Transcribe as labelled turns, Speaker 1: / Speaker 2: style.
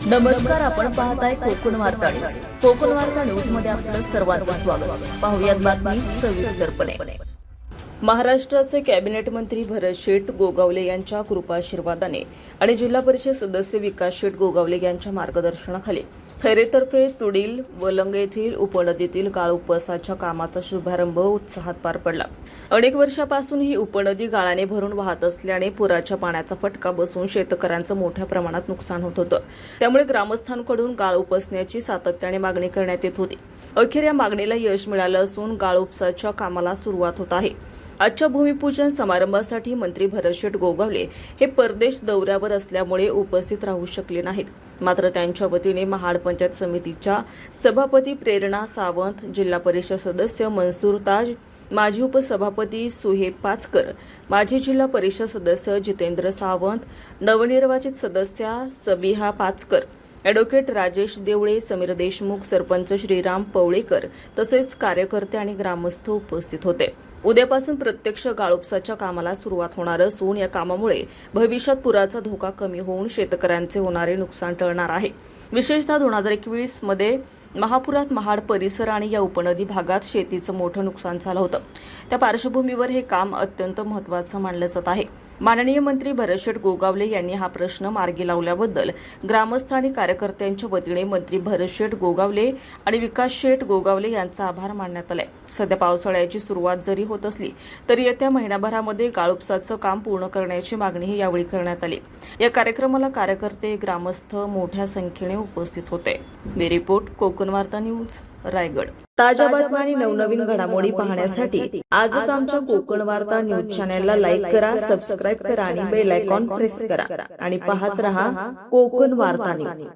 Speaker 1: नमस्कार, आपण पाहताय कोकण वार्ता न्यूज. कोकण वार्ता न्यूज मध्ये आपलं सर्वांचं स्वागत. पाहुयात बातमी सविस्तरपणे. महाराष्ट्राचे कॅबिनेट मंत्री भरत शेठ गोगावले यांच्या कृपाशीर्वादाने आणि जिल्हा परिषद सदस्य विकास शेठ गोगावले यांच्या मार्गदर्शनाखाली खैरेतर्फे तुडील वलंग येथील उपनदीतील गाळ उपसाच्या कामाचा शुभारंभ उत्साहात पार पडला. अनेक वर्षापासून ही उपनदी गाळाने भरून वाहत असल्याने पुराच्या पाण्याचा फटका बसून शेतकऱ्यांचं मोठ्या प्रमाणात नुकसान होत होतं. त्यामुळे ग्रामस्थांकडून गाळ उपसण्याची सातत्याने मागणी करण्यात येत होती. अखेर या मागणीला यश मिळालं असून गाळ उपसाच्या कामाला सुरुवात होत आहे. आजच्या भूमिपूजन समारंभासाठी मंत्री भरत शेठ गोगावले हे परदेश दौऱ्यावर असल्यामुळे उपस्थित राहू शकले नाहीत. मात्र त्यांच्या वतीने महाड पंचायत समितीच्या सभापती प्रेरणा सावंत, जिल्हा परिषद सदस्य मनसूर ताज, माजी उपसभापती सुहेब पाचकर, माजी जिल्हा परिषद सदस्य जितेंद्र सावंत, नवनिर्वाचित सदस्या सबिहा पाचकर, ॲडव्होकेट राजेश देवळे, समीर देशमुख, सरपंच श्रीराम पवळेकर तसेच कार्यकर्ते आणि ग्रामस्थ उपस्थित होते. उद्यापासून प्रत्यक्ष गाळोपसाच्या कामाला सुरुवात होणार असून या कामामुळे भविष्यात पुराचा धोका कमी होऊन शेतकऱ्यांचे होणारे नुकसान टळणार आहे. विशेषतः 2021 मध्ये महापुरात महाड परिसर आणि या उपनदी भागात शेतीचं मोठं नुकसान झालं होतं. त्या पार्श्वभूमीवर हे काम अत्यंत महत्त्वाचं मानलं जात आहे. माननीय मंत्री भरत शेठ गोगावले यांनी हा प्रश्न मार्गी लावल्याबद्दल ग्रामस्थ आणि कार्यकर्त्यांच्या वतीने मंत्री भरत शेठ गोगावले आणि विकास शेठ गोगावले यांचा आभार मानण्यात आलाय. सध्या पावसाळ्याची सुरुवात जरी होत असली तरी येत्या महिनाभरामध्ये गाळोपसाचं काम पूर्ण करण्याची मागणीही यावेळी करण्यात आली. या कार्यक्रमाला कार्यकर्ते, ग्रामस्थ मोठ्या संख्येने उपस्थित होते. ब्युरो रिपोर्ट, कोकण वार्ता न्यूज, रायगड. ताज्या बातम्या आणि नवनवीन घडामोडी पाहण्यासाठी आजच आमच्या कोकण वार्ता न्यूज चॅनलला लाईक करा, सबस्क्राईब करा आणि बेल आयकॉन प्रेस करा आणि पाहत रहा कोकण वार्ता न्यूज.